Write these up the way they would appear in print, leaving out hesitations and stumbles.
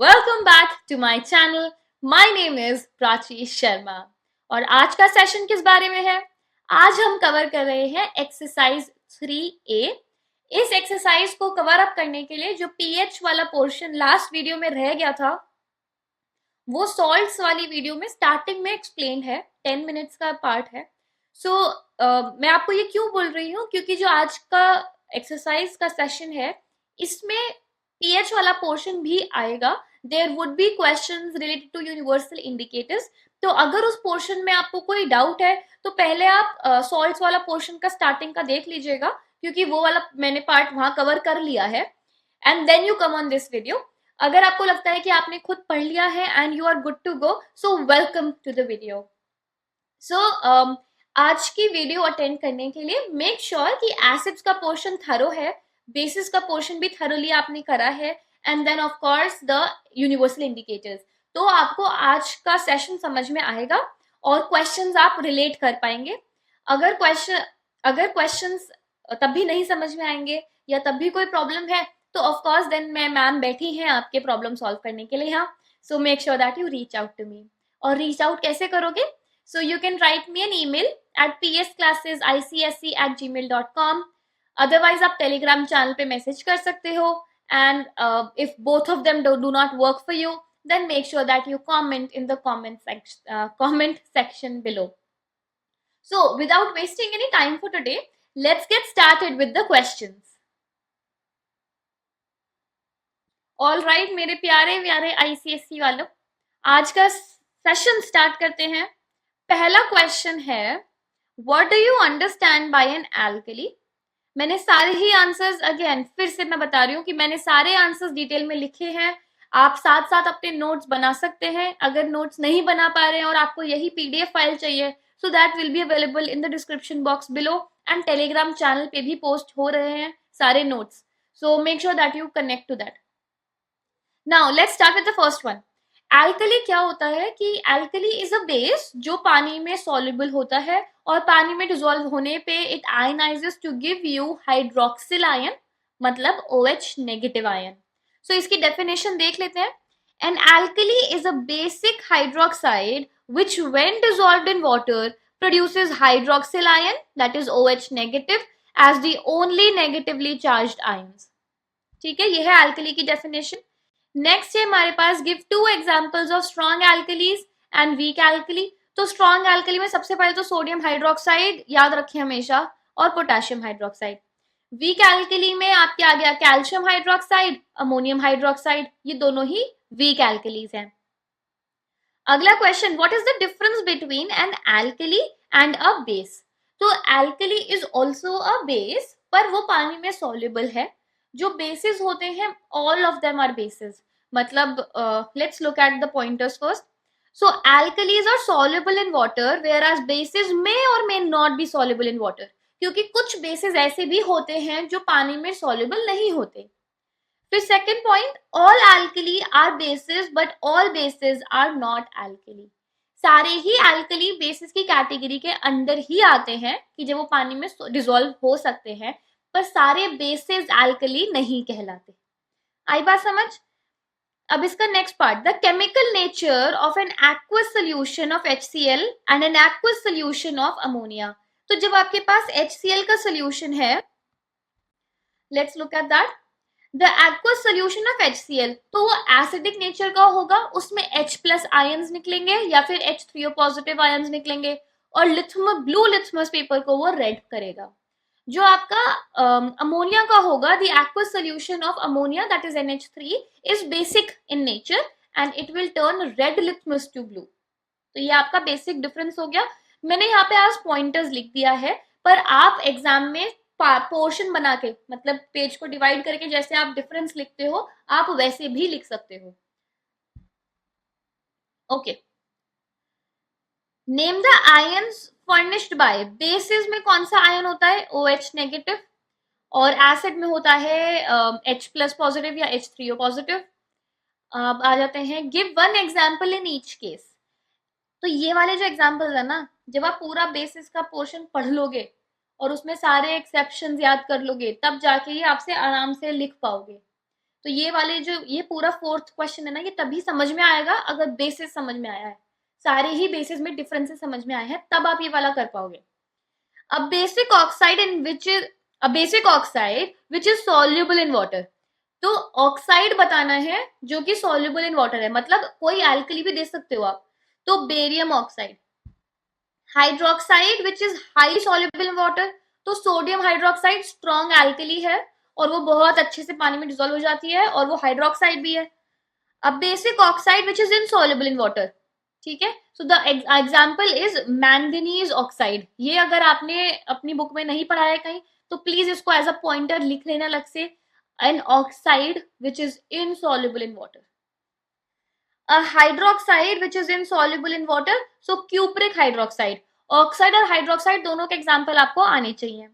welcome back to my channel. My name is Prachi Sharma और आज का सेशन किस बारे में है? आज हम कवर कर रहे हैं एक्सरसाइज 3A। इस एक्सरसाइज को कवर अप करने के लिए जो पीएच वाला पोर्शन लास्ट वीडियो में रह गया था वो सॉल्ट्स वाली वीडियो में स्टार्टिंग में एक्सप्लेन है, 10 मिनट्स का पार्ट है। मैं आपको ये क्यों बोल रही हूँ, क्योंकि जो आज का एक्सरसाइज का सेशन है इसमें पीएच वाला पोर्शन भी आएगा। There would be questions related to universal indicators. तो अगर उस पोर्शन में आपको कोई डाउट है तो पहले आप सॉल्ट्स वाला पोर्शन का स्टार्टिंग का देख लीजिएगा, क्योंकि वो वाला मैंने पार्ट वहां कवर कर लिया है। And then you come on this video. अगर आपको लगता है कि आपने खुद पढ़ लिया है and you are good to go, so welcome to the video. आज की वीडियो अटेंड करने के लिए मेक श्योर कि एसिड्स का पोर्शन थरो है, बेसिस का पोर्शन भी थरोली आपने करा है, and then of course the universal indicators. तो आपको आज का सेशन समझ में आएगा और क्वेश्चंस आप रिलेट कर पाएंगे। अगर क्वेश्चंस तब भी नहीं समझ में आएंगे या तब भी कोई प्रॉब्लम है तो ऑफ कोर्स देन मैम बैठी हैं आपके प्रॉब्लम सॉल्व करने के लिए यहाँ। So make sure that you reach out to me. और रीच आउट कैसे करोगे? So you can write me an email at psclassesicsc@gmail.com। Otherwise आप टेलीग्राम चैनल पे मैसेज कर सकते हो, and if both of them do not work for you then make sure that you comment in the comment section below. So without wasting any time for today, let's get started with the questions. All right, मेरे प्यारे प्यारे ICSE वालों, आज का session start करते हैं। पहला question है, What do you understand by an alkali? मैंने सारे ही आंसर्स अगेन फिर से मैं बता रही हूँ कि मैंने सारे आंसर्स डिटेल में लिखे हैं। आप साथ साथ अपने नोट्स बना सकते हैं। अगर नोट्स नहीं बना पा रहे हैं और आपको यही पीडीएफ फाइल चाहिए, so that will be available in the description box below, and Telegram channel पे भी पोस्ट हो रहे हैं सारे notes. So make sure that you connect to that. Now let's start with the first one. Alkali क्या होता है कि एल्कली इज अ बेस जो पानी में सॉल्युबल होता है और पानी में डिसॉल्व होने पे it ionises to give you hydroxyl ion, मतलब OH नेगेटिव आयन। सो इसकी डेफिनेशन देख लेते हैं। An alkali is a basic hydroxide which when dissolved in water produces hydroxyl ion, that is OH negative, as the only negatively charged ions। ठीक है, ये है alkali की डेफिनेशन। नेक्स्ट है हमारे पास, give 2 examples of strong alkalis and weak alkali. तो strong alkali में सबसे पहले तो सोडियम हाइड्रोक्साइड याद रखें हमेशा, और पोटेशियम हाइड्रोक्साइड। वीक एल्कली में आपके आ गया कैल्शियम हाइड्रोक्साइड, अमोनियम हाइड्रोक्साइड, ये दोनों ही वीक एल्कलीज हैं। अगला question, what is the difference between an alkali and a base? तो alkali is also a base, पर वो पानी में सॉल्युबल है। जो बेसिस होते हैं all of them are bases, मतलब let's look at the pointers first. So alkalis are soluble in water whereas bases बेसिस मे और may not be soluble in water, क्योंकि कुछ बेसिस ऐसे भी होते हैं जो पानी में सॉल्युबल नहीं होते। फिर second point, all alkali are bases but all bases are not alkali. सारे ही एल्कली बेसिस की कैटेगरी के अंदर ही आते हैं कि जब वो पानी में डिसॉल्व हो सकते हैं, पर सारे बेसिस एल्कली नहीं कहलाते। आई बात समझ? अब इसका next part, the chemical nature of an aqueous solution of HCl and an aqueous solution of ammonia. तो जब आपके पास HCl का सोल्यूशन है, let's look at that. The aqueous solution of HCl, तो वो एसिडिक नेचर का होगा, उसमें H+ आयंस निकलेंगे या फिर H3O पॉजिटिव आयंस निकलेंगे, और ब्लू लिथमस पेपर को वो रेड करेगा। जो आपका अमोनिया का होगा, the aqueous solution of ammonia that is NH3 is basic in nature and it will turn red litmus to blue. तो ये आपका बेसिक डिफरेंस हो गया। मैंने यहाँ पे आज पॉइंटर्स लिख दिया है, पर आप एग्जाम में पोर्शन बना के, मतलब पेज को डिवाइड करके जैसे आप डिफरेंस लिखते हो, आप वैसे भी लिख सकते हो। Okay, name the ions furnished bye. Basis में कौन सा आयन होता है? OH नेगेटिव, और एसिड में होता है H+ पॉजिटिव या H3O पॉजिटिव। अब आ जाते हैं, give 1 example in each case. तो ये वाले जो एग्जाम्पल है ना, जब आप पूरा बेसिस का पोर्शन पढ़ लोगे और उसमें सारे एक्सेप्शंस याद कर लोगे, तब जाके ही आपसे आराम से लिख पाओगे। तो ये वाले जो ये पूरा फोर्थ क्वेश्चन है ना, ये तभी समझ में आएगा अगर बेसिस समझ में आया है, सारे ही बेसिस में डिफरेंसेस समझ में आए हैं, तब आप ये वाला कर पाओगे। A basic oxide in which is a basic oxide which is soluble in water. तो ऑक्साइड बताना है जो कि सॉल्युबल इन वाटर है, मतलब कोई एल्कली भी दे सकते हो आप। तो barium oxide. Hydroxide which is high soluble in water. तो सोडियम हाइड्रोक्साइड स्ट्रॉन्ग एल्कली है और वो बहुत अच्छे से पानी में डिजोल्व हो जाती है और वो हाइड्रोक्साइड भी है। अब basic oxide which is insoluble in water, ठीक है। So the example is manganese oxide. ये अगर आपने अपनी बुक में नहीं पढ़ा है कहीं तो प्लीज इसको एज अ पॉइंटर लिख लेना अलग से, an oxide which is insoluble in water. A hydroxide which is insoluble in water, so cupric hydroxide. Oxide और हाइड्रोक्साइड दोनों के एग्जाम्पल आपको आने चाहिए।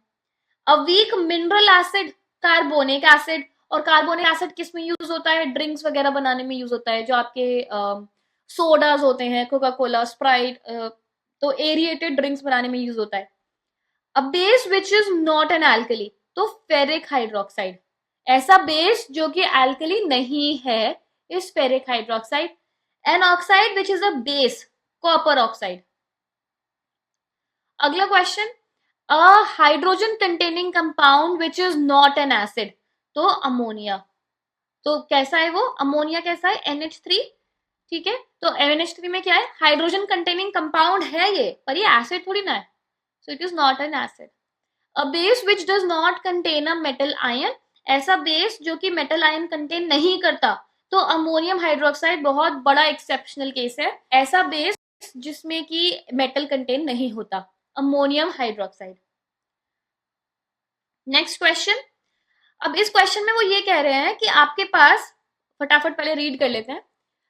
A weak mineral acid, carbonic acid. और कार्बोनिक एसिड किस में यूज होता है? ड्रिंक्स वगैरह बनाने में यूज होता है, जो आपके सोडाज होते हैं, कोका कोला, स्प्राइट, तो एरिएटेड ड्रिंक्स बनाने में यूज होता है। A base which is not an alkali, तो फेरिक हाइड्रोक्साइड। ऐसा बेस जो कि एल्कली नहीं है is ferric hydroxide. An oxide which is a base, copper oxide. अगला question, a hydrogen containing compound which is not an acid, तो ammonia. तो कैसा है वो अमोनिया? कैसा है? NH3, ठीक है। तो NH3 में क्या है? हाइड्रोजन कंटेनिंग कंपाउंड है ये, पर ये एसिड थोड़ी ना है, सो it is not an acid. A base which does not contain a metal ion, ऐसा बेस जो कि मेटल आयन कंटेन नहीं करता, तो अमोनियम हाइड्रोक्साइड बहुत बड़ा एक्सेप्शनल केस है, ऐसा बेस जिसमें कि मेटल कंटेन नहीं होता, अमोनियम हाइड्रोक्साइड। Next question. अब इस क्वेश्चन में वो ये कह रहे हैं कि आपके पास, फटाफट पहले रीड कर लेते हैं।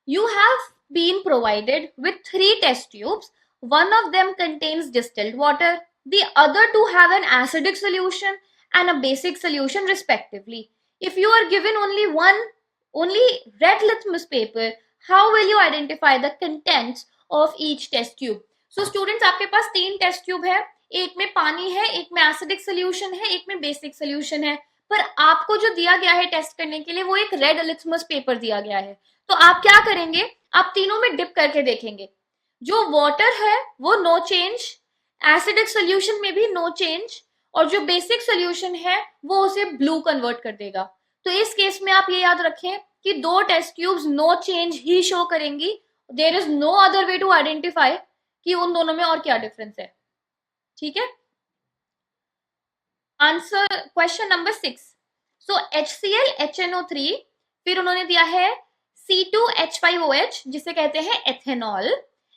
You have been provided with 3 test tubes, one of them contains distilled water, the other two have an acidic solution and a basic solution respectively. If you are given only red litmus paper, how will you identify the contents of each test tube? So students, आपके पास 3 test tube है, एक में पानी है, एक में acidic solution है, एक में बेसिक सोल्यूशन है, पर आपको जो दिया गया है टेस्ट करने के लिए वो एक रेड लिथमस पेपर दिया गया है। तो आप क्या करेंगे? आप तीनों में डिप करके देखेंगे। जो वाटर है वो नो चेंज, एसिडिक सोल्यूशन में भी नो चेंज, और जो बेसिक सोल्यूशन है वो उसे ब्लू कन्वर्ट कर देगा। तो इस केस में आप ये याद रखें कि 2 टेस्ट ट्यूब्स नो चेंज ही शो करेंगी। There is no other way to identify कि उन दोनों में और क्या डिफरेंस है, ठीक है। Answer question number 6। सो HCl HNO3, फिर उन्होंने दिया है C2H5OH जिसे कहते हैं ethanol,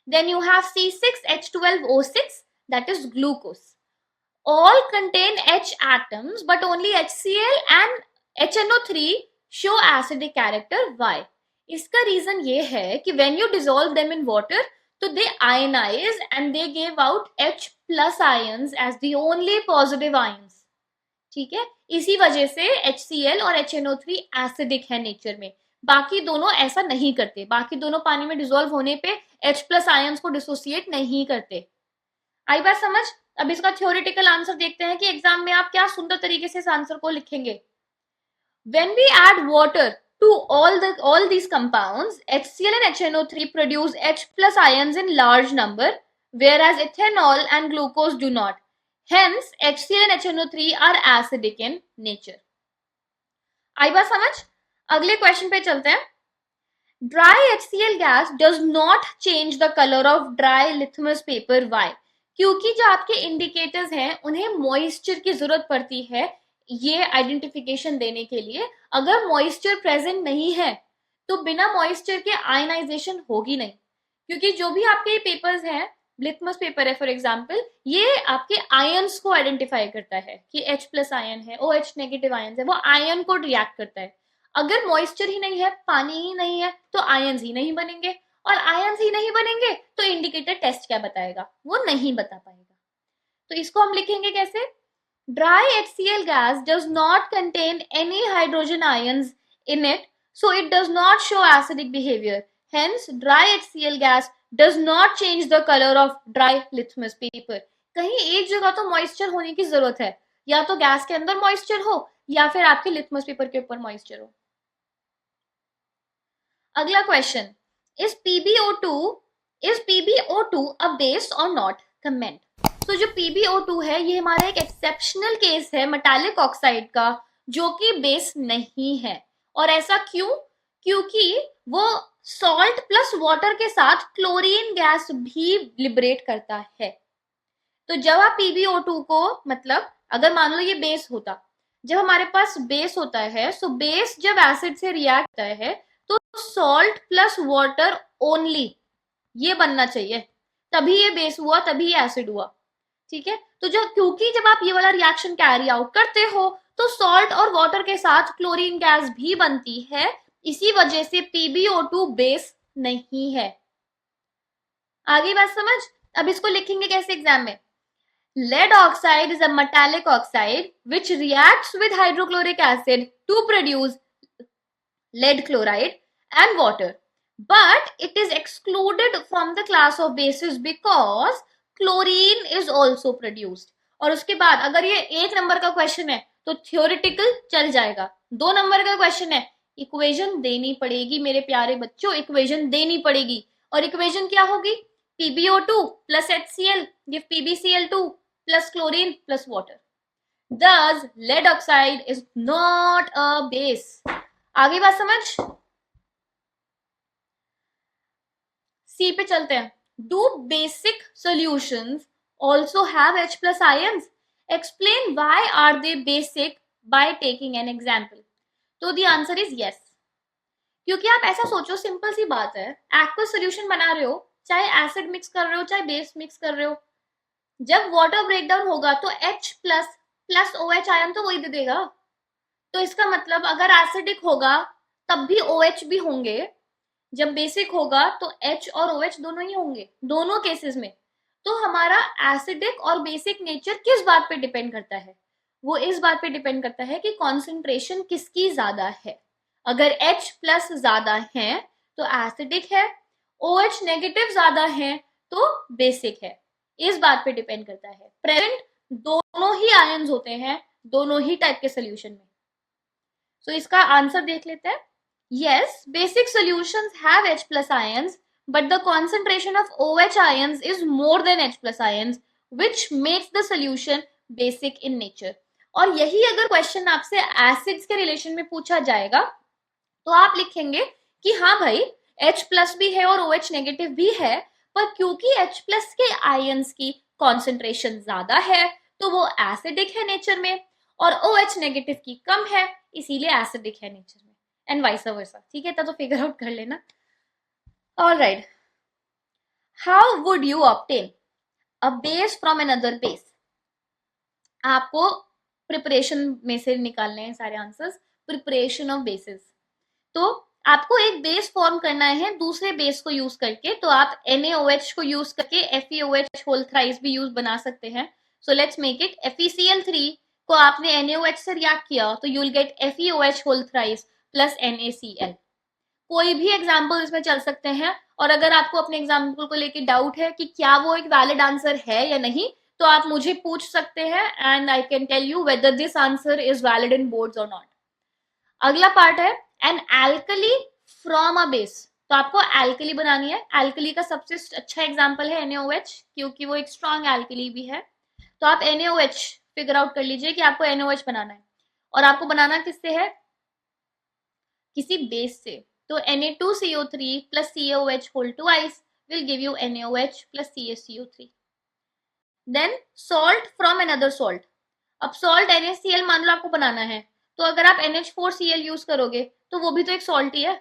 then you have C6H12O6 that is glucose. All contain H atoms but only HCl and HNO3 show acidic character. Why? इसका रीजन ये है कि when you dissolve them in water तो they ionize and they give out H plus ions as the only positive ions, ठीक है। इसी वजह से HCl और HNO3 एसिडिक है नेचर में, बाकी दोनों ऐसा नहीं करते, बाकी दोनों पानी में डिसॉल्व होने पे H प्लस आयंस को डिसोसिएट नहीं करते। आई बात समझ? अब इसका थ्योरेटिकल आंसर देखते हैं कि एग्जाम में आप क्या सुंदर तरीके से इस आंसर को लिखेंगे। When we add water to all these compounds, HCl and HNO3 produce H plus ions in large number, whereas ethanol and glucose do not. Hence, HCl and HNO3 are acidic in nature. आई बात समझ? अगले question पे चलते हैं। Dry HCl gas does not change the color of dry litmus paper. Why? क्योंकि जो आपके indicators हैं उन्हें मॉइस्चर की जरूरत पड़ती है ये आइडेंटिफिकेशन देने के लिए। अगर मॉइस्चर प्रेजेंट नहीं है तो बिना मॉइस्चर के आयनाइजेशन होगी नहीं, क्योंकि जो भी आपके पेपर्स हैं, लिथमस पेपर है फॉर एग्जांपल, ये आपके आयंस को आइडेंटिफाई करता है कि H प्लस आयन है, OH नेगेटिव आयन है, वो आयन को रिएक्ट करता है। अगर मॉइस्चर ही नहीं है, पानी ही नहीं है, तो आयंस ही नहीं बनेंगे, और आयंस ही नहीं बनेंगे तो इंडिकेटर टेस्ट क्या बताएगा? वो नहीं बता पाएगा। तो इसको हम लिखेंगे कैसे? Dry HCl gas does not contain any hydrogen ions in it, so it does not show acidic behavior. Hence, dry HCl gas does not change the color of dry litmus paper. कहीं एक जगह तो moisture होने की जरूरत है, या तो गैस के अंदर मॉइस्चर हो या फिर आपके लिथमस पेपर के ऊपर मॉइस्चर हो। अगला question, is PbO2 a base और नॉट? कमेंट। तो जो PbO2 है ये हमारा एक एक्सेप्शनल केस है मेटालिक ऑक्साइड का, जो कि बेस नहीं है। और ऐसा क्यों? क्योंकि वो सॉल्ट प्लस वाटर के साथ क्लोरीन गैस भी लिबरेट करता है। तो जब आप PbO2 को, मतलब अगर मान लो ये बेस होता, जब हमारे पास बेस होता है, सो बेस जब एसिड से रिएक्ट होता है तो सॉल्ट प्लस वाटर ओनली ये बनना चाहिए, तभी ये बेस हुआ, तभी ये एसिड हुआ। ठीक है, तो जब, क्योंकि जब आप ये वाला रिएक्शन कैरी आउट करते हो तो सॉल्ट और वाटर के साथ क्लोरीन गैस भी बनती है, इसी वजह से PbO2 बेस नहीं है। आगे बात समझ? अब इसको लिखेंगे कैसे एग्जाम में? Lead oxide is a metallic oxide which reacts with hydrochloric acid to produce lead chloride and water. But it is excluded from the class of bases because chlorine is also produced. और उसके बाद अगर ये 1 number का question है तो theoretical चल जाएगा, 2 नंबर का क्वेश्चन है इक्वेशन देनी पड़ेगी मेरे प्यारे बच्चों, इक्वेशन देनी पड़ेगी। और इक्वेशन क्या होगी? PbO2 plus HCl give PbCl2 plus chlorine plus water. Thus, lead oxide is not a base. आगे बात समझ? सी पे चलते हैं। Do basic solutions also have H plus ions? Explain why are they basic by taking an example. तो the answer is yes. क्योंकि आप ऐसा सोचो, सिंपल सी बात है, एक्वस सोल्यूशन बना रहे हो, चाहे एसिड मिक्स कर रहे हो चाहे बेस मिक्स कर रहे हो, जब वाटर ब्रेकडाउन होगा तो H plus plus OH ion तो वही दे देगा। तो इसका मतलब अगर एसिडिक होगा तब भी OH भी होंगे, जब बेसिक होगा तो H और OH दोनों ही होंगे दोनों केसेस में। तो हमारा एसिडिक और बेसिक नेचर किस बात पे डिपेंड करता है? वो इस बात पे डिपेंड करता है कि कॉन्सेंट्रेशन किसकी ज्यादा है। अगर H प्लस ज्यादा है तो एसिडिक है, OH नेगेटिव ज्यादा है तो बेसिक है। इस बात पे डिपेंड करता है। प्रेजेंट दोनों ही आयंस होते हैं दोनों ही टाइप के सोल्यूशन में। तो इसका आंसर देख लेते हैं। Yes, basic solutions have H plus ions, but the concentration of OH ions is more than H plus ions, which makes the solution basic in nature. और यही अगर क्वेश्चन आपसे एसिड्स के रिलेशन में पूछा जाएगा तो आप लिखेंगे कि हाँ भाई H प्लस भी है और OH नेगेटिव भी है, पर क्योंकि H प्लस के आयंस की कॉन्सेंट्रेशन ज्यादा है तो वो एसिडिक है नेचर में, और OH नेगेटिव की कम है इसीलिए एसिडिक है नेचर में, एंड वाइस वर्सा। ठीक है, तो फिगर आउट कर लेना। Alright, how would you obtain a base from another base? आपको प्रिपरेशन में से निकालने हैं सारे आंसर्स। प्रिपरेशन ऑफ बेसिस, तो आपको एक बेस फॉर्म करना है दूसरे बेस को यूज करके, तो आप NaOH को यूज करके FeOH होल थ्राइस भी यूज बना सकते हैं। So let's make it. FeCl3 को आपने NaOH से रिएक्ट किया तो you will get FeOH whole thrice plus NaCl। कोई भी एग्जाम्पल इसमें चल सकते हैं, और अगर आपको अपने एग्जाम्पल को लेके डाउट है कि क्या वो एक वैलिड आंसर है या नहीं, तो आप मुझे पूछ सकते हैं and I can tell you whether this answer is valid in boards और नॉट। अगला पार्ट है an alkali from a base. तो आपको एल्कली बनानी है। एल्कली का सबसे अच्छा एग्जाम्पल है NaOH, क्योंकि वो एक स्ट्रॉन्ग एल्कली भी है। तो आप NaOH फिगर आउट कर लीजिए कि आपको NaOH बनाना है, और आपको बनाना किससे है? किसी बेस से। तो Na2CO3 plus CaOH whole twice will give you NaOH plus CaCO3. Then salt from another salt. अब salt NaCl मान लो आपको बनाना है, तो अगर आप NH4Cl यूज करोगे तो वो भी तो एक सॉल्ट ही है।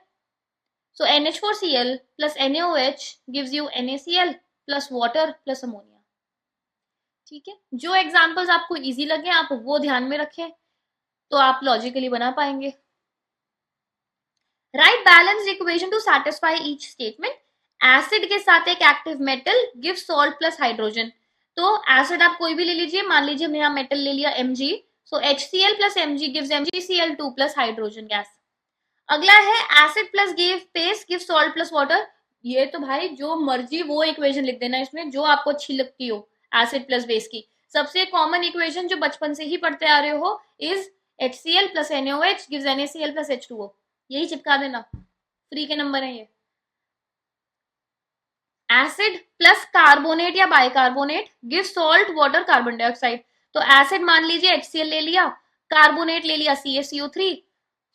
So NH4Cl plus NaOH gives you NaCl plus water plus ammonia. ठीक है, जो एग्जाम्पल्स आपको इजी लगे आप वो ध्यान में रखें तो आप लॉजिकली बना पाएंगे। Right balanced equation two satisfy each statement. Acid के साथ एक active metal give salt plus hydrogen. तो एसिड आप कोई भी ले लीजिए, मान लीजिए हमने यहाँ मेटल ले लिया Mg, सो HCl plus Mg gives MgCl2 plus hydrogen gas. अगला है acid plus give base give salt plus water. ये तो भाई जो मर्जी वो इक्वेशन लिख देना इसमें जो आपको अच्छी लगती हो एसिड प्लस बेस की। सबसे कॉमन इक्वेशन जो बचपन से ही पढ़ते आ रहे हो is HCl plus NaOH gives NaCl plus H2O, यही चिपका देना। फ्री के नंबर है ये। एसिड प्लस कार्बोनेट या bicarbonate give salt water carbon dioxide. तो एसिड मान लीजिए HCl ले लिया, कार्बोनेट ले लिया CaCO3,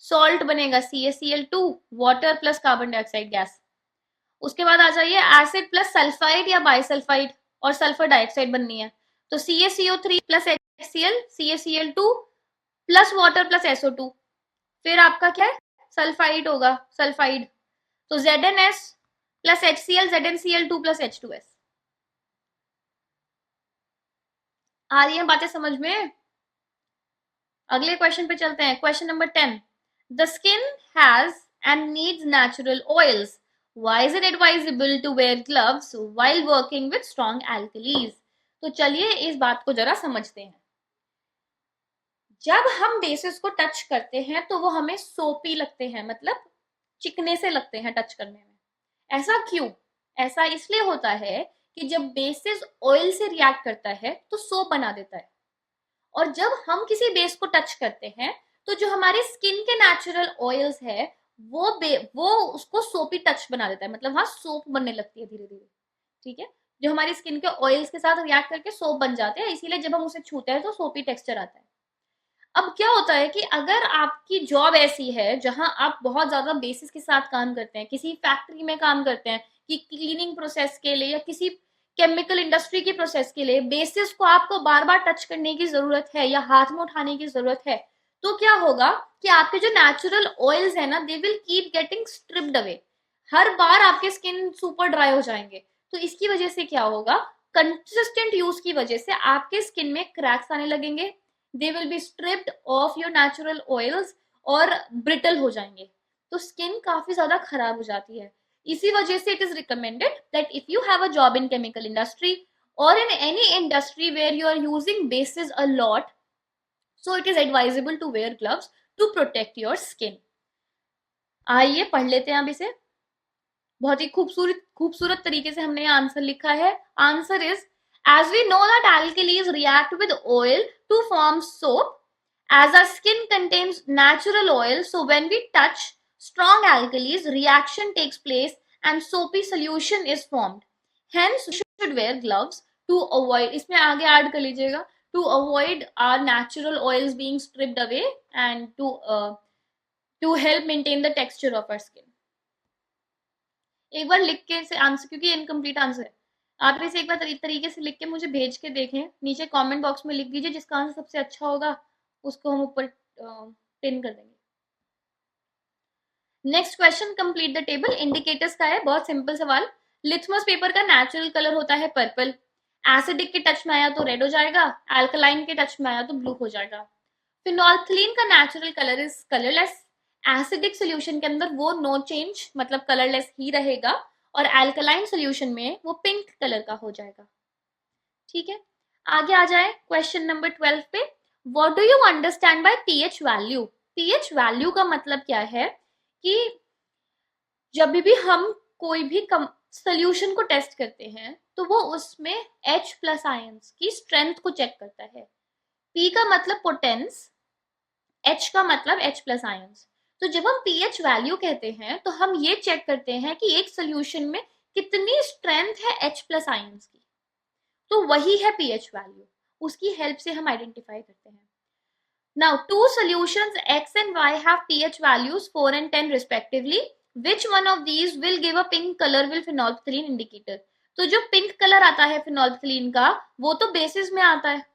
सॉल्ट बनेगा CaCl2, water plus carbon dioxide gas. उसके बाद आ जाइए एसिड प्लस सल्फाइड या बाइसल्फाइड, और सल्फर डाइऑक्साइड बननी है। तो CaCO3 plus HCl, CaCl2 plus water plus SO2, फिर आपका क्या है, सल्फाइड होगा, सल्फाइड। तो ZnS plus HCl, ZnCl2 plus H2S। आ रही है बातें समझ में? अगले क्वेश्चन पे चलते हैं। Question number 10, the skin has and needs natural oils, why is it advisable to wear gloves while working with strong alkalis. तो चलिए इस बात को जरा समझते हैं। जब हम बेसिस को टच करते हैं तो वो हमें सोपी लगते हैं, मतलब चिकने से लगते हैं टच करने में। ऐसा क्यों? ऐसा इसलिए होता है कि जब बेसिस ऑयल से रिएक्ट करता है तो सोप बना देता है, और जब हम किसी बेस को टच करते हैं तो जो हमारे स्किन के नेचुरल ऑयल्स है वो उसको सोपी टच बना देता है, मतलब वहां सोप बनने लगती है धीरे धीरे। ठीक है, जो हमारी स्किन के ऑयल्स के साथ रिएक्ट करके सोप बन जाते हैं, इसीलिए जब हम उसे छूते हैं तो सोपी टेक्सचर आता है। अब क्या होता है कि अगर आपकी जॉब ऐसी है जहां आप बहुत ज्यादा बेसिस के साथ काम करते हैं, किसी फैक्ट्री में काम करते हैं कि क्लीनिंग प्रोसेस के लिए या किसी केमिकल इंडस्ट्री की प्रोसेस के लिए बेसिस को आपको बार बार टच करने की जरूरत है या हाथ में उठाने की जरूरत है, तो क्या होगा कि आपके जो नेचुरल ऑयल्स है ना, they will keep getting stripped away. हर बार आपके स्किन सुपर ड्राई हो जाएंगे। तो इसकी वजह से क्या होगा, कंसिस्टेंट यूज की वजह से आपके स्किन में क्रैक्स आने लगेंगे, they will be stripped off your natural oils और ब्रिटल हो जाएंगे। तो स्किन काफी ज्यादा खराब हो जाती है। इसी वजह से it is recommended that if you have a job in chemical industry और in any industry where you are using bases a lot, so it is advisable to wear gloves to protect your skin. आइए पढ़ लेते हैं अब इसे। बहुत ही खूबसूरत खूबसूरत तरीके से हमने आंसर लिखा है। Answer is, as we know that alkalis react with oil to form soap, as our skin contains natural oil, so when we touch strong alkalis, reaction takes place and soapy solution is formed. Hence, we should wear gloves to avoid, इसमें आगे add कर लीजिएगा, to avoid our natural oils being stripped away and to help maintain the texture of our skin. एक बार लिख के इसे answer, क्योंकि incomplete answer है, आप इसे एक बार तरीके से लिख के मुझे भेज के देखें, नीचे कमेंट बॉक्स में लिख दीजिए, जिसका आंसर सबसे अच्छा होगा उसको हम ऊपर पिन कर देंगे। Next question, complete the table. Indicators का है, बहुत सिंपल सवाल। लिथमस पेपर का नेचुरल कलर होता है पर्पल, एसिडिक के टच में आया तो रेड हो जाएगा, अल्कलाइन के टच में आया तो ब्लू हो जाएगा। फिनोल्फथलीन का natural colour is colourless, acidic solution के अंदर वो नो चेंज, मतलब कलरलेस ही रहेगा, और अल्कलाइन सोल्यूशन में वो पिंक कलर का हो जाएगा। ठीक है, आगे आ जाए क्वेश्चन नंबर 12 पे। What do you understand by pH value. PH value का मतलब क्या है कि जब भी हम कोई भी सोल्यूशन को टेस्ट करते हैं तो वो उसमें H प्लस आयंस की स्ट्रेंथ को चेक करता है। P का मतलब पोटेंस, H का मतलब H प्लस आयंस। तो जब हम पीएच वैल्यू कहते हैं तो हम ये चेक करते हैं कि एक सोल्यूशन में कितनी स्ट्रेंथ है H प्लस आयंस की, तो वही है पीएच वैल्यू, उसकी हेल्प से हम आइडेंटिफाई करते हैं। Now two solutions X and Y have pH values 4 and 10 respectively. Which one of these will give a pink color will phenolphthalein indicator? तो जो पिंक कलर आता है फिनोल्फथलीन का वो तो बेसिस में आता है।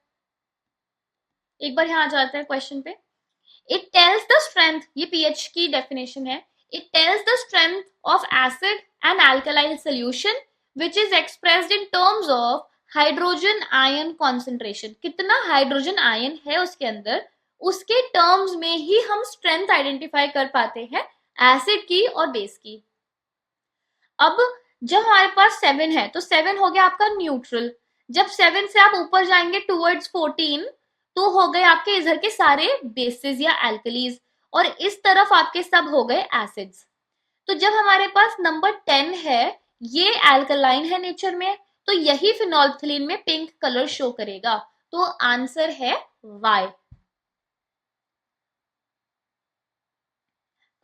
एक बार यहाँ आ जाते हैं क्वेश्चन पे। इट टेल्स द स्ट्रेंथ, ये पीएच की डेफिनेशन है, it tells the strength of acid and अल्कलाइल solution which is expressed in terms of hydrogen ion concentration. कितना हाइड्रोजन आयन है उसके अंदर, उसके टर्म्स में ही हम स्ट्रेंथ आइडेंटिफाई कर पाते हैं एसिड की और बेस की। अब जब हमारे पास 7 है तो 7 हो गया आपका न्यूट्रल, जब 7 से आप ऊपर जाएंगे टूवर्ड्स 14 तो हो गए आपके इधर के सारे बेसिस या एल्कलीज, और इस तरफ आपके सब हो गए एसिड्स। तो जब हमारे पास नंबर 10 है, ये एल्कलाइन है नेचर में, तो यही फिनोल्फथलीन में पिंक कलर शो करेगा। तो आंसर है Y।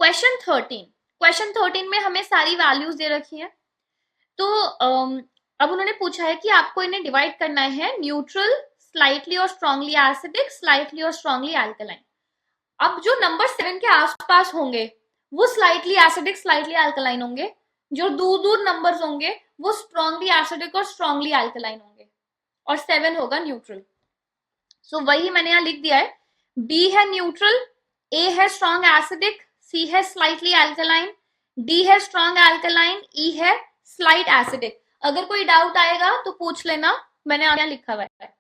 क्वेश्चन 13, क्वेश्चन 13 में हमें सारी वैल्यूज दे रखी है। तो अब उन्होंने पूछा है कि आपको इन्हें डिवाइड करना है, न्यूट्रल, स्लाइटली और स्ट्रांगली एसिडिक, स्लाइटली और स्ट्रांगली अल्कलाइन। अब जो नंबर 7 के आसपास होंगे वो स्लाइटली एसिडिक, स्लाइटली अल्कलाइन होंगे। जो दूर दूर नंबर्स होंगे वो स्ट्रांगली एसिडिक और स्ट्रांगली अल्कलाइन होंगे, और 7 होगा न्यूट्रल। सो वही मैंने यहाँ लिख दिया है, बी है न्यूट्रल, ए है स्ट्रॉन्ग एसिडिक, सी है स्लाइटली अल्कलाइन, डी है स्ट्रॉन्ग अल्कलाइन, ई है स्लाइट एसिडिक। अगर कोई डाउट आएगा तो पूछ लेना, मैंने यहाँ लिखा हुआ है।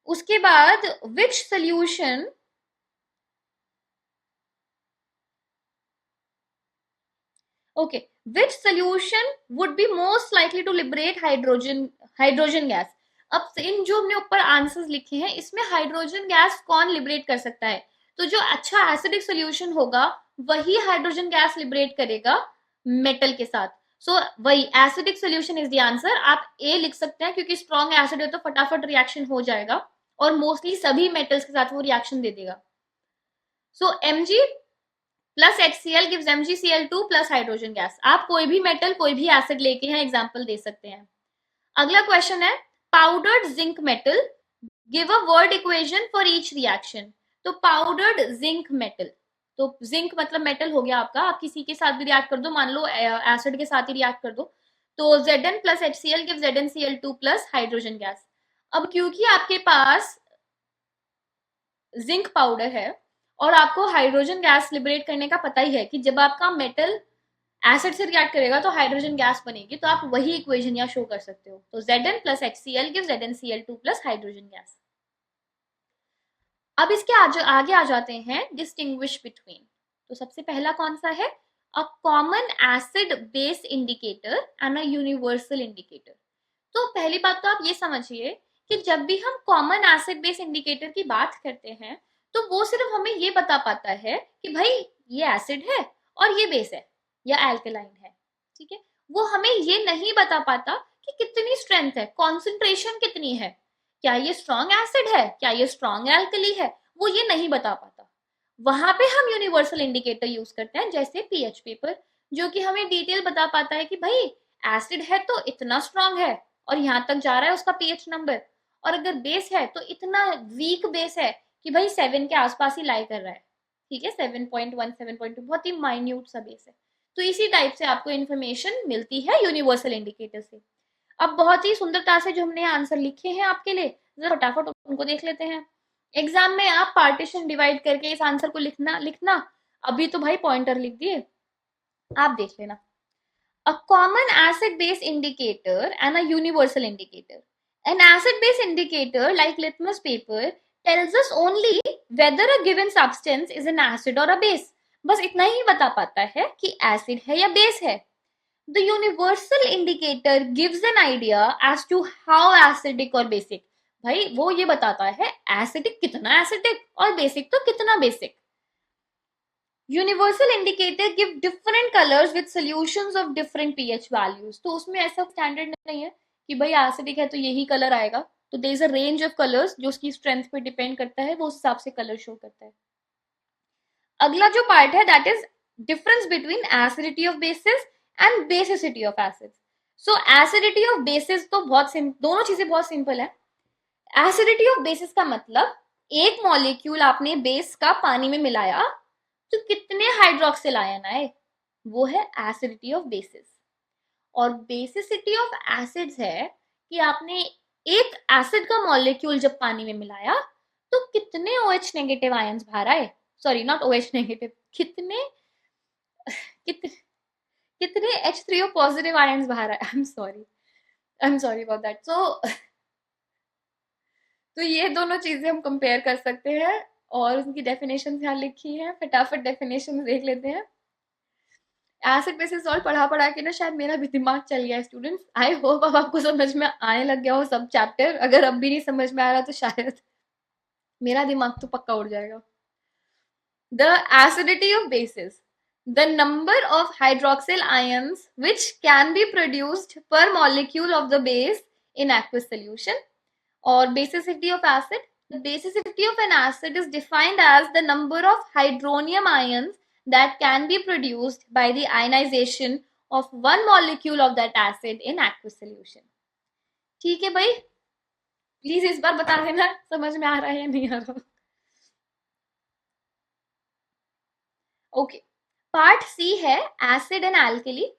उसके बाद विच solution okay which solution would be most likely to liberate hydrogen gas। अब इन जो हमने ऊपर आंसर्स लिखे हैं इसमें हाइड्रोजन गैस कौन लिबरेट कर सकता है, तो जो अच्छा एसिडिक सोल्यूशन होगा वही हाइड्रोजन गैस लिबरेट करेगा मेटल के साथ। सो वही acidic solution is the answer. आप ए लिख सकते हैं क्योंकि स्ट्रॉन्ग एसिड है तो फटाफट रिएक्शन हो जाएगा और मोस्टली सभी मेटल्स के साथ वो रिएक्शन दे देगा। सो Mg plus HCl gives MgCl2 plus hydrogen gas. आप कोई भी मेटल कोई भी एसिड लेके हैं एग्जांपल दे सकते हैं। अगला क्वेश्चन है powdered zinc metal, give a word equation for each reaction. तो पाउडर्ड जिंक मेटल, तो जिंक मतलब मेटल हो गया आपका, आप किसी के साथ भी रिएक्ट कर दो, मान लो एसिड के साथ ही रिएक्ट कर दो, तो Zn plus HCl gives ZnCl2 plus hydrogen gas. अब क्योंकि आपके पास जिंक पाउडर है और आपको हाइड्रोजन गैस लिबरेट करने का पता ही है कि जब आपका मेटल एसिड से रिएक्ट करेगा तो हाइड्रोजन गैस बनेगी, तो आप वही इक्वेशन यहाँ शो कर सकते हो। तो Zn plus HCl gives ZnCl2 plus hydrogen gas. अब इसके आगे आ जाते हैं डिस्टिंग्विश बिटवीन। तो सबसे पहला कौन सा है, a common acid base indicator and a universal indicator. तो पहली बात तो आप ये समझिए कि जब भी हम कॉमन एसिड बेस इंडिकेटर की बात करते हैं तो वो सिर्फ हमें ये बता पाता है कि भाई ये एसिड है और ये बेस है या एल्कलाइन है, ठीक है। वो हमें ये नहीं बता पाता कि कितनी स्ट्रेंथ है, कॉन्सेंट्रेशन कितनी है, क्या ये स्ट्रॉन्ग एसिड है, क्या ये स्ट्रॉन्ग एल्कली है, वो ये नहीं बता पाता। वहां पे हम यूनिवर्सल इंडिकेटर यूज करते हैं जैसे पीएच पेपर, जो कि हमें डिटेल बता पाता है कि भाई एसिड है तो इतना स्ट्रॉन्ग है और यहां तक जा रहा है उसका पीएच नंबर, और अगर बेस है तो इतना वीक बेस है कि भाई 7 के आसपास ही लाई कर रहा है, ठीक है, 7.1 7.2 बहुत ही माइन्यूट सा बेस है। तो इसी टाइप से आपको इन्फॉर्मेशन मिलती है यूनिवर्सल इंडिकेटर से। अब बहुत ही सुंदरता से जो हमने आंसर लिखे हैं आपके लिए, जरा फटाफट उनको देख लेते हैं। एग्जाम में आप पार्टीशन डिवाइड करके इस आंसर को लिखना अभी तो भाई पॉइंटर लिख दिए, आप देख लेना। A common acid base indicator and a universal indicator. An acid base indicator like litmus paper tells us only whether a given substance is an acid or a base। बस इतना ही बता पाता है कि एसिड है या बेस है। The universal indicator gives an idea as to how acidic or basic। भाई वो ये बताता है एसिडिक कितना एसिडिक और बेसिक तो कितना basic. Universal indicator give different colours with solutions of different pH values. तो उसमें ऐसा स्टैंडर्ड नहीं है कि भाई एसिडिक है तो यही कलर आएगा, तो there is a range of colours जो उसकी स्ट्रेंथ पे डिपेंड करता है, वो उस हिसाब से कलर शो करता है। अगला जो पार्ट है that is difference between acidity of basis and basicity of acids. So acidity of basis तो दोनों चीजें बहुत सिंपल है। एसिडिटी ऑफ बेसिस का मतलब एक मॉलिक्यूल आपने बेस का पानी में मिलाया तो कितने हाइड्रोक्सिल आयन आए, वो है एसिडिटी ऑफ बेसिस। और बेसिसिटी ऑफ एसिड्स है कि आपने एक एसिड का मॉलिक्यूल जब पानी में मिलाया तो कितने OH नेगेटिव आयंस बाहर आए, सॉरी नॉट OH नेगेटिव, कितने कितने H3O पॉजिटिव आयंस बाहर आए। I am sorry about that. तो ये दोनों चीजें हम कंपेयर कर सकते हैं और उनकी डेफिनेशन यहाँ लिखी है, फटाफट डेफिनेशन देख लेते हैं। एसिड बेसिस सॉल्ट पढ़ा के ना शायद मेरा भी दिमाग चल गया है स्टूडेंट्स। आई होप अब आपको समझ में आने लग गया हो सब चैप्टर। अगर अब भी नहीं समझ में आ रहा तो शायद मेरा दिमाग तो पक्का उड़ जाएगा। The acidity of basis, the number of hydroxyl ions which can be produced per molecule of the base in aqueous solution। or basicity of acid, the basicity of an acid is defined as the number of hydronium ions that can be produced by the ionization of one molecule of that acid in aqueous solution. ठीक है भाई, please इस बार बता देना समझ में आ रहा है या नहीं आ रहा. ओके, पार्ट सी है एसिड एंड एल्कली.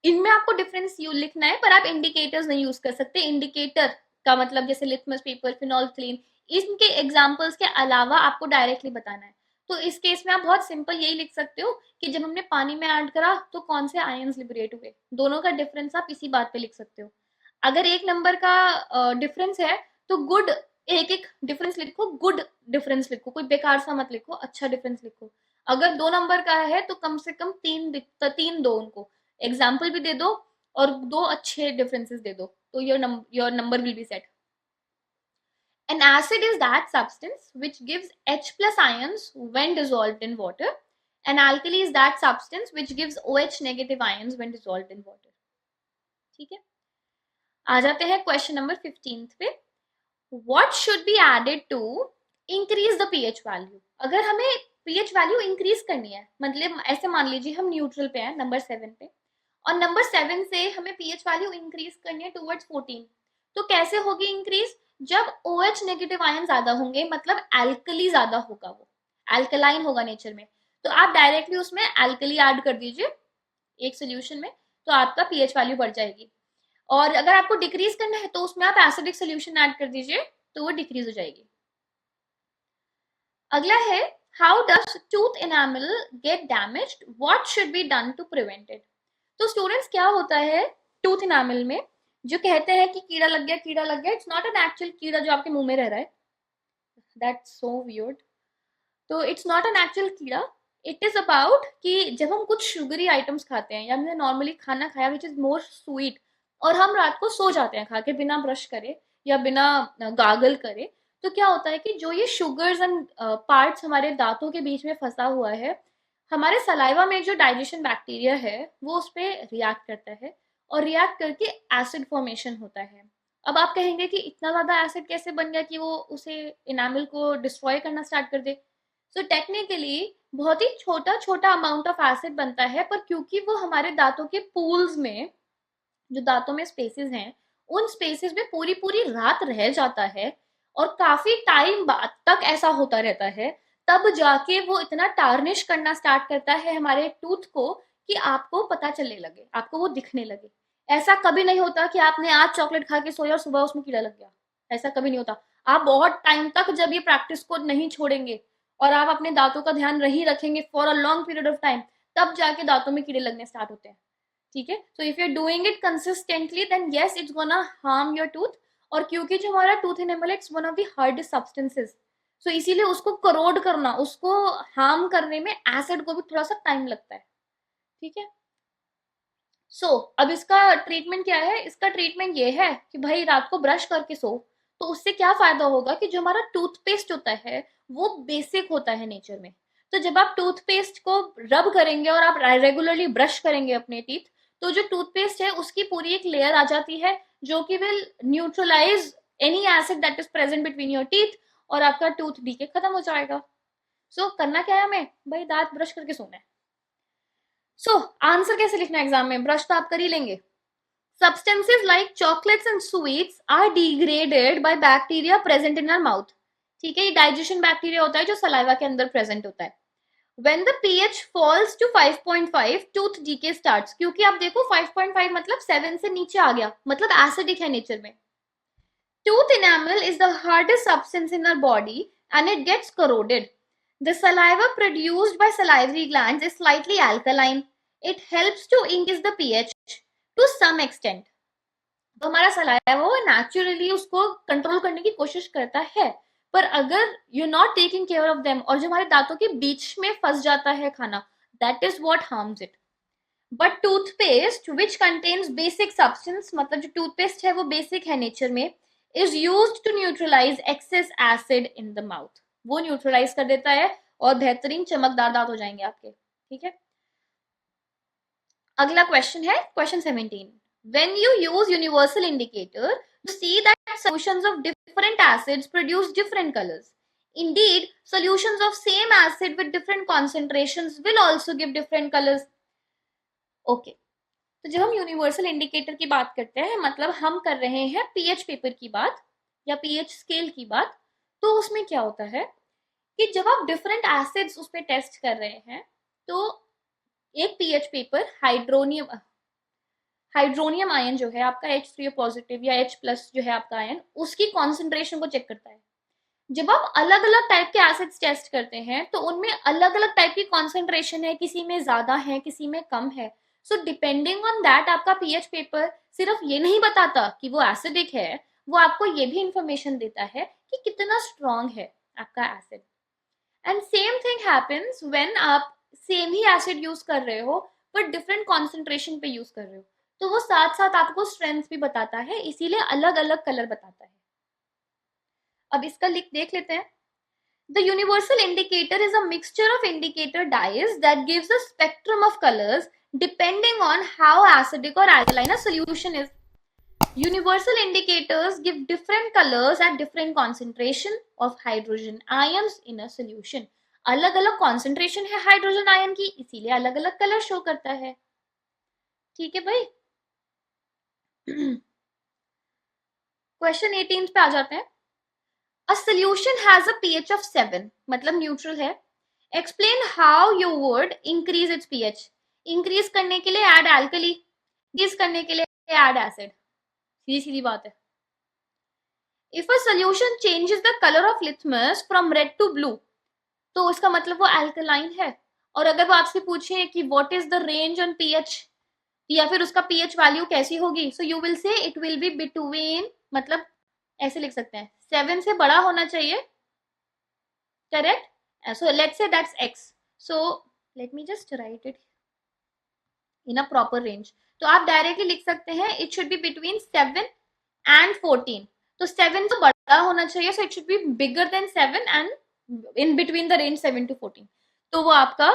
इनमें आपको डिफरेंस यू लिखना है, पर आप इंडिकेटर्स नहीं यूज कर सकते. इंडिकेटर का मतलब जैसे लिटमस पेपर, फिनोल्फ्थलीन, इनके एग्जांपल्स के अलावा आपको डायरेक्टली बताना है. तो इस केस में आप बहुत सिंपल यही लिख सकते हो कि जब हमने पानी में ऐड करा तो कौन से आयंस लिबरेट हुए. दोनों का डिफरेंस आप इसी बात पे लिख सकते हो. अगर एक नंबर का डिफरेंस है तो गुड, एक एक डिफरेंस लिखो, गुड डिफरेंस लिखो, कोई बेकार सा मत लिखो, अच्छा डिफरेंस लिखो. अगर 2 नंबर का है तो कम से कम तीन दो उनको, एग्जाम्पल भी दे दो और 2 अच्छे डिफरेंसेस दे दो, तो your number will be set. An acid is that substance which gives H plus ions when dissolved in water. An alkali is that substance which gives OH negative ions when dissolved in water. ठीक है, आ जाते हैं question number 15 पे. What should be added to increase the pH value? अगर हमें pH value increase करनी है, मतलब ऐसे मान लीजिए हम न्यूट्रल पे हैं नंबर 7 पे, और नंबर 7 से हमें pH वैल्यू इंक्रीज करनी है टुवर्ड्स 14, तो कैसे होगी इंक्रीज? जब OH नेगेटिव आयन ज्यादा होंगे, मतलब एल्कली ज्यादा होगा, वो एल्कलाइन होगा नेचर में, तो आप डायरेक्टली उसमें एल्कली ऐड कर दीजिए एक सोल्यूशन में, तो आपका pH वैल्यू बढ़ जाएगी. और अगर आपको डिक्रीज करना है तो उसमें आप एसिडिक सोल्यूशन ऐड कर दीजिए, तो वो डिक्रीज हो जाएगी. अगला है, how does tooth enamel get damaged, what should be done to prevent it. तो स्टूडेंट्स क्या होता है टूथ एनामल में, जो कहते हैं कि कीड़ा लग गया, कीड़ा लग गया, इट्स नॉट एन एक्चुअल कीड़ा जो आपके मुंह में रह रहा है, दैट्स सो वियर्ड. तो इट्स नॉट एन एक्चुअल कीड़ा, इट इज अबाउट कि जब हम कुछ शुगरी आइटम्स खाते हैं या हमने नॉर्मली खाना खाया विच इज मोर स्वीट, और हम रात को सो जाते हैं खा के बिना ब्रश करे या बिना गागल करे, तो क्या होता है कि जो ये शुगर्स एंड पार्ट्स हमारे दांतों के बीच में फंसा हुआ है, हमारे सलाइवा में जो डाइजेशन बैक्टीरिया है वो उस पर रिएक्ट करता है, और रिएक्ट करके एसिड फॉर्मेशन होता है. अब आप कहेंगे कि इतना ज्यादा एसिड कैसे बन गया कि वो उसे इनामल को डिस्ट्रॉय करना स्टार्ट कर दे. सो टेक्निकली बहुत ही छोटा छोटा अमाउंट ऑफ एसिड बनता है, पर क्योंकि वो हमारे दांतों के पूल्स में, जो दांतों में स्पेसेस हैं, उन स्पेसेस में पूरी पूरी रात रह जाता है, और काफी टाइम बाद तक ऐसा होता रहता है, तब जाके वो इतना टार्निश करना स्टार्ट करता है हमारे टूथ को कि आपको पता चलने लगे, आपको वो दिखने लगे. ऐसा कभी नहीं होता कि आपने आज चॉकलेट खा के सोया और सुबह उसमें कीड़ा लग गया, ऐसा कभी नहीं होता. आप बहुत टाइम तक जब ये प्रैक्टिस को नहीं छोड़ेंगे और आप अपने दांतों का ध्यान नहीं रखेंगे for a long period of time, तब जाके दांतों में कीड़े लगने स्टार्ट होते हैं. ठीक है, so if you are doing it consistently then yes it's gonna harm your tooth. और क्योंकि जो हमारा tooth enamel it's one of the hardest substances, so इसीलिए उसको करोड करना, उसको हार्म करने में एसिड को भी थोड़ा सा टाइम लगता है. ठीक है, सो अब इसका ट्रीटमेंट क्या है? इसका ट्रीटमेंट ये है कि भाई रात को ब्रश करके सो, तो उससे क्या फायदा होगा कि जो हमारा टूथपेस्ट होता है वो बेसिक होता है नेचर में. तो जब आप टूथपेस्ट को रब करेंगे और आप रेगुलरली ब्रश करेंगे अपने टीथ, तो जो टूथपेस्ट है उसकी पूरी एक लेयर आ जाती है जो कि will neutralise any acid that is present between your teeth, और आपका टूथ डीके खत्म हो जाएगा. सो करना क्या है हमें? भाई दांत ब्रश करके सोना है. सो आंसर कैसे लिखना है एग्जाम में? ब्रश तो आप कर ही लेंगे. Substances like chocolates and sweets are degraded by bacteria present in our mouth. ठीक है, ये डाइजेशन बैक्टीरिया होता है जो सलाइवा के अंदर प्रेजेंट होता है. When the pH falls to 5.5, tooth decay starts. क्योंकि आप देखो 5.5 मतलब 7 से नीचे आ गया, मतलब एसिडिक है नेचर में. Tooth enamel is the hardest substance in our body and it gets corroded. The saliva produced by salivary glands is slightly alkaline. It helps to increase the pH to some extent. तो हमारा saliva वो naturally उसको control करने की कोशिश करता है, पर अगर you not taking care of them और जो हमारे दांतों के बीच में फंस जाता है खाना, that is what harms it. But toothpaste which contains basic substance, मतलब जो टूथपेस्ट है वो बेसिक है नेचर में, is used to neutralise excess acid in the mouth. वो न्यूट्रलाइज कर देता है और बेहतरीन चमकदार दांत हो जाएंगे आपके. ठीक है, अगला क्वेश्चन है question 17. When you use universal indicator, you see that solutions of different acids produce different colors. Indeed, solutions of same acid with different concentrations will also give different colors. Okay. तो जब हम universal indicator की बात करते हैं, मतलब हम कर रहे हैं पीएच पेपर की बात या पीएच स्केल की बात, तो उसमें क्या होता है कि जब आप डिफरेंट एसिड्स उस पर टेस्ट कर रहे हैं, तो एक पीएच पेपर हाइड्रोनियम आयन जो है आपका H3O पॉजिटिव या H प्लस जो है आपका आयन, उसकी कॉन्सेंट्रेशन को चेक करता है। जब आप अलग अलग टाइप के एसिड्स टेस्ट करते हैं तो उनमें अलग अलग टाइप की कॉन्सेंट्रेशन है, किसी में ज्यादा है, किसी में कम है। सो डिपेंडिंग ऑन दैट आपका पीएच पेपर सिर्फ ये नहीं बताता कि वो एसिडिक है, वो आपको ये भी इंफॉर्मेशन देता है कि कितना स्ट्रॉन्ग है आपका acid. And same thing happens when आप सेम ही एसिड यूज कर रहे हो बट डिफरेंट कॉन्सेंट्रेशन पे यूज कर रहे हो, तो वो साथ साथ आपको स्ट्रेंथ भी बताता है, इसीलिए अलग अलग कलर बताता है। अब इसका लिख देख लेते हैं। The universal indicator is a mixture of indicator dyes that gives a spectrum of colors depending on how acidic or alkaline a solution is. Universal indicators give different colors at different concentration of hydrogen ions in a solution. अलग अलग concentration है hydrogen ion की, इसीलिए अलग अलग colour show करता है। ठीक है भाई। क्वेश्चन 18 पे आ जाते हैं। A solution has a pH of 7, मतलब न्यूट्रल है। Explain how you would increase its pH. Increase करने के लिए add alkali, decrease करने के लिए add acid. सीधी सीधी बात है। If a solution changes the color of litmus from red to blue, तो उसका मतलब वो alkaline है। और अगर वो आपसे पूछे कि what is the range on pH, या फिर उसका pH वैल्यू कैसी होगी, so you will say it will be between, मतलब ऐसे लिख सकते हैं 7 से बड़ा होना चाहिए, correct? So let's say that's x. So let me just write it in a proper range. तो आप डायरेक्टली लिख सकते हैं it should be between 7 and 14. तो 7 से बड़ा होना चाहिए, so it should be bigger than 7 and in between the range 7 to 14. तो वो आपका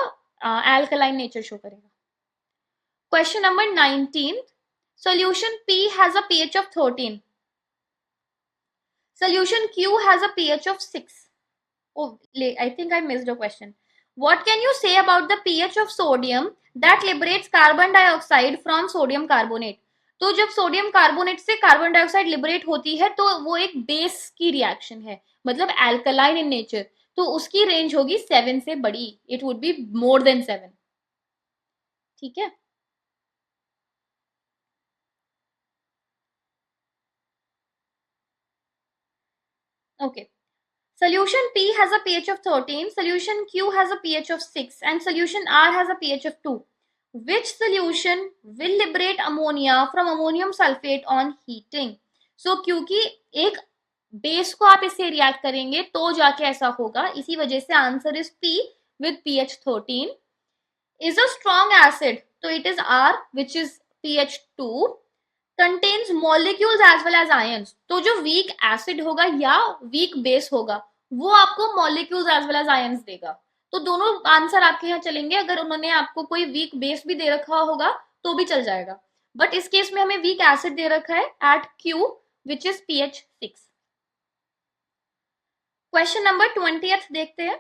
alkaline nature शो करेगा। Question number 19. Solution P has a pH of 13. Solution Q has a pH of 6. Oh, I think I missed a question. What can you say about the pH of sodium that liberates carbon dioxide from sodium carbonate? तो जब sodium carbonate से carbon dioxide liberate होती है तो वो एक base की reaction है, मतलब एल्कलाइन इन नेचर, तो उसकी रेंज होगी 7 से बड़ी, it would be more than 7। ठीक है। Okay. Solution P has a pH of 13, solution Q has a pH of 6 and solution R has a pH of 2. Which solution will liberate ammonia from ammonium sulfate on heating? So क्योंकि एक base को आप इससे react करेंगे तो जाके ऐसा होगा, इसी वजह से answer is P with pH 13. Is a strong acid, तो it is R which is pH 2. Contains molecules as well as ions, तो जो वीक एसिड होगा या वीक बेस होगा वो आपको molecules as well as ions देगा। तो दोनों आंसर आपके यहाँ चलेंगे, अगर उन्होंने आपको कोई वीक बेस भी दे रखा होगा तो भी चल जाएगा, बट इस केस में हमें वीक एसिड दे रखा है at Q which is pH 6। Question number 20 देखते हैं।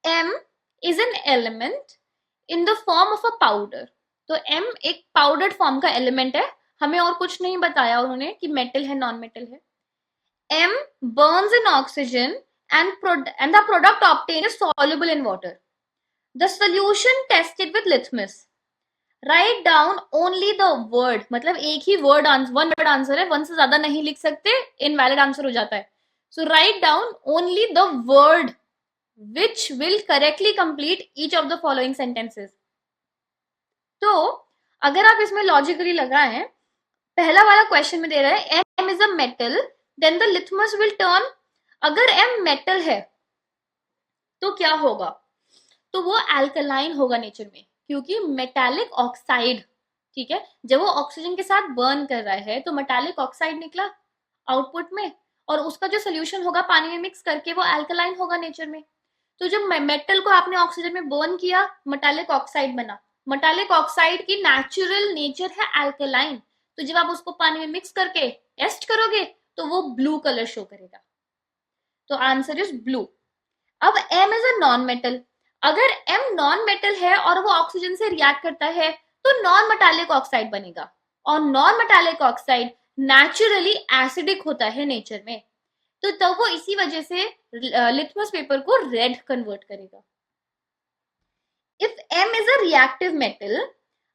M is an element in the form of a powder. तो M एक पाउडर्ड फॉर्म का एलिमेंट है, हमें और कुछ नहीं बताया उन्होंने कि मेटल है नॉन मेटल है। M burns in oxygen and the product obtained is soluble in water. The solution tested with litmus. Write down only the word, मतलब एक ही वर्ड वन वर्ड आंसर है, वन से ज्यादा नहीं लिख सकते, इनवैलिड आंसर हो जाता है। So write down only the word which will correctly complete each of the following sentences. तो अगर आप इसमें लॉजिकली लगाएं, पहला वाला क्वेश्चन में दे रहा है M is a metal, then the litmus will turn, अगर M मेटल है तो क्या होगा, तो वो अल्कलाइन होगा नेचर में, क्योंकि मेटालिक ऑक्साइड, ठीक है, जब वो ऑक्सीजन के साथ बर्न कर रहा है तो मेटालिक ऑक्साइड निकला आउटपुट में, और उसका जो सोल्यूशन होगा पानी में मिक्स करके वो अल्कलाइन होगा नेचर में। तो जब मेटल को आपने ऑक्सीजन में बर्न किया, मेटालिक ऑक्साइड बना, मेटालिक ऑक्साइड की नेचुरल नेचर है अल्कलाइन, तो जब आप उसको पानी में मिक्स करके टेस्ट करोगे तो वो ब्लू कलर शो करेगा। तो आंसर इज ब्लू। अब M is a non metal. अगर M नॉन मेटल है और वो ऑक्सीजन से रिएक्ट करता है तो नॉन मेटालिक ऑक्साइड बनेगा, और non metallic oxide naturally acidic होता है नेचर में, तो वो इसी वजह से लिटमस पेपर को रेड कन्वर्ट करेगा। If M is a reactive metal,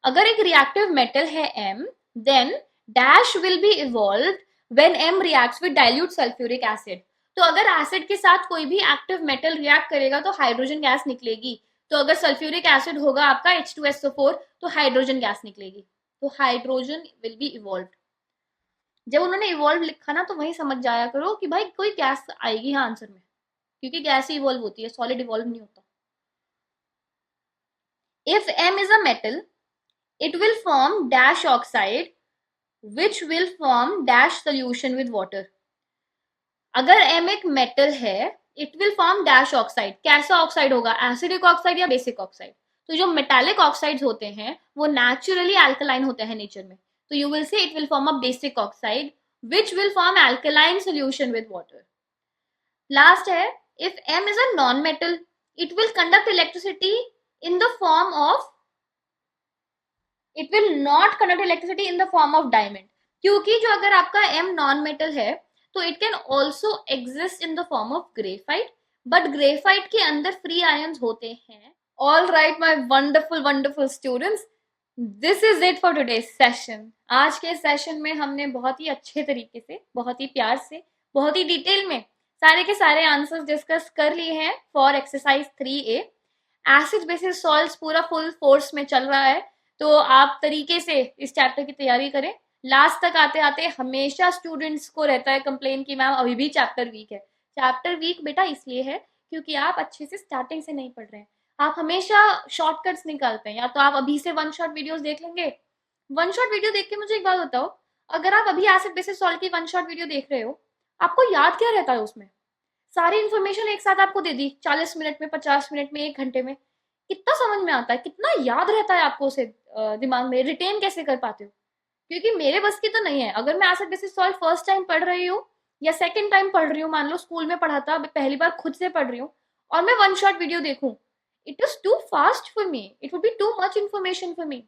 अगर एक रिएक्टिव मेटल है M, then dash will be evolve when M reacts with dilute sulphuric acid. तो अगर एसिड के साथ कोई भी एक्टिव मेटल रिएक्ट करेगा तो हाइड्रोजन गैस निकलेगी। तो अगर सल्फ्यूरिक एसिड होगा आपका H2SO4 तो हाइड्रोजन गैस निकलेगी, तो हाइड्रोजन विल बी इवॉल्व। जब उन्होंने इवॉल्व लिखा ना तो वही समझ जाया करो कि भाई कोई गैस आएगी यहाँ आंसर में, क्योंकि गैस ही इवॉल्व होती है, सॉलिड इवॉल्व नहीं होता। If M is a metal, it will form dash oxide which will form dash solution with water. अगर M एक मेटल है, it will form dash oxide. कैसा ऑक्साइड होगा, एसिडिक ऑक्साइड या बेसिक ऑक्साइड? तो जो मेटालिक ऑक्साइड्स होते हैं वो नेचुरली अल्कलाइन होते हैं नेचर में, तो you will say it will form a basic oxide which will form alkaline solution with water. Last है, if M is a non-metal, it will conduct electricity in the form of, it will not conduct electricity in the form of diamond, क्योंकि जो अगर आपका M non metal है तो it can also exist in the form of graphite, but graphite के अंदर free ions होते हैं। All right my wonderful wonderful students, this is it for today's session. आज के सेशन में हमने बहुत ही अच्छे तरीके से, बहुत ही प्यार से, बहुत ही डिटेल में सारे के सारे आंसर्स डिस्कस कर लिए हैं for exercise 3A। Acid basis salts पूरा फुल फोर्स में चल रहा है, तो आप तरीके से इस चैप्टर की तैयारी करें। लास्ट तक आते आते हमेशा स्टूडेंट्स को रहता है कंप्लेन कि मैम अभी भी चैप्टर वीक है। चैप्टर वीक बेटा इसलिए है क्योंकि आप अच्छे से स्टार्टिंग से नहीं पढ़ रहे हैं, आप हमेशा शॉर्टकट्स निकालते हैं। या तो आप अभी से वन शॉट वीडियोस देख लेंगे। वन शॉट वीडियो देख के मुझे एक बात बताओ, अगर आप अभी एसिड बेसिस सॉल्ट की वन शॉट वीडियो देख रहे हो, आपको याद क्या रहता है उसमें? सारी इन्फॉर्मेशन एक साथ आपको दे दी 40 मिनट में, 50 मिनट में, 1 घंटे में, कितना समझ में आता है, कितना याद रहता है आपको उसे दिमाग में, रिटेन कैसे कर पाते हो? क्योंकि मेरे बस की तो नहीं है। अगर मैं acid bases salt first time पढ़ रही हूँ या सेकंड टाइम पढ़ रही हूँ, मान लो स्कूल में पढ़ा था, पहली बार खुद से पढ़ रही हूँ और मैं वन शॉट वीडियो देखूं, it is too fast for me, it would be too much information for me.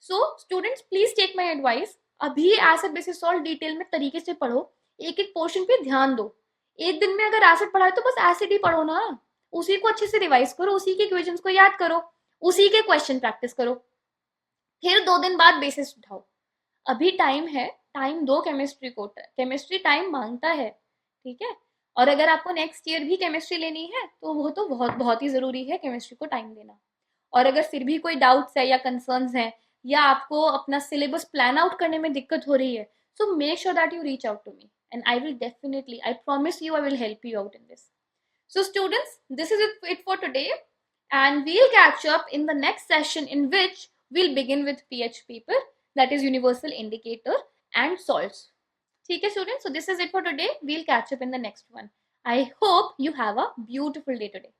So students please take my advice, अभी एसिड बेसिस सॉल्ट डिटेल में तरीके से पढ़ो, एक एक पोर्शन पे ध्यान दो। एक दिन में अगर एसिड पढ़ा है तो बस एसिड ही पढ़ो ना, उसी को अच्छे से रिवाइज करो, उसी के इक्वेशंस को याद करो, उसी के क्वेश्चन प्रैक्टिस करो, फिर 2 दिन बाद बेसिस उठाओ। अभी टाइम है, टाइम दो केमिस्ट्री को, केमिस्ट्री टाइम मांगता है, ठीक है? और अगर आपको नेक्स्ट ईयर भी केमिस्ट्री लेनी है तो वो तो बहुत बहुत ही जरूरी है केमिस्ट्री को टाइम देना। और अगर फिर भी कोई डाउट्स है या कंसर्न्स हैं या आपको अपना सिलेबस प्लान आउट करने में दिक्कत हो रही है, so make sure that you reach out to me and I will definitely, I promise you, I will help you out in this. So students, this is it for today, and we'll catch up in the next session in which we'll begin with pH paper, that is universal indicator and salts. Okay students, so this is it for today. We'll catch up in the next one. I hope you have a beautiful day today.